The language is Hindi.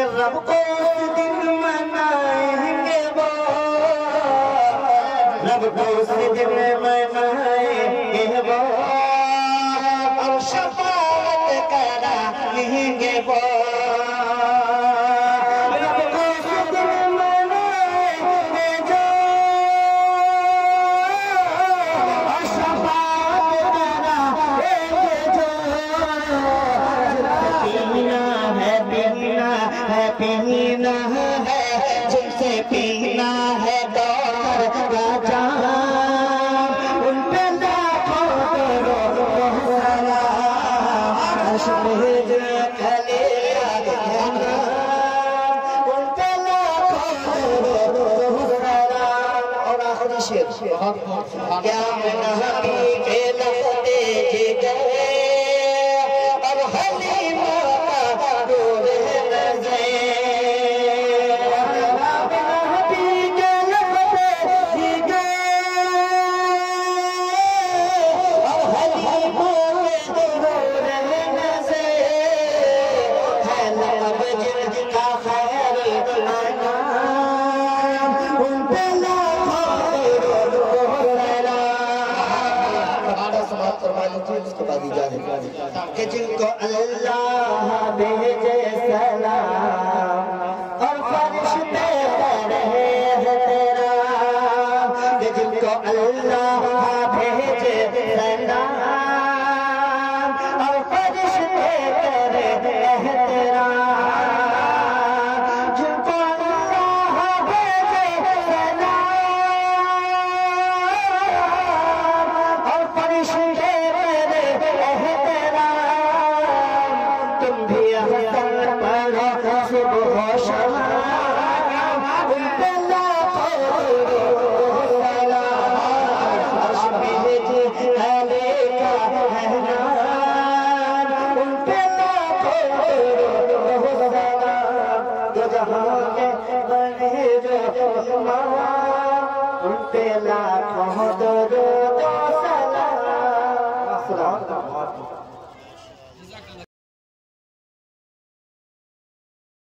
कि रब को उस दिन मनाएंगे वो, रब को उस दिन मनाएंगे वो, और शफाअत कराएंगे वो। पीना है जिनसे पीना है दौर का जाम, उन पे लाखों करोड़ों सलाम, अशमेर खलील है नाम, उन पे लाखों करोड़ों सलाम। और आखिरी शेर, क्या नबी के लफ्ज़े जिगरे और हलीमा का दूर कि जिनको अल्लाह भेजे सलाम और फरिश्ते रहे हैं तेरा, कि जिनको अल्लाह भेजे सलाम और फरिश्ते रहे हैं तेरा, जिनको अल्लाह भेजे सलाम और फरिश्ते लाखों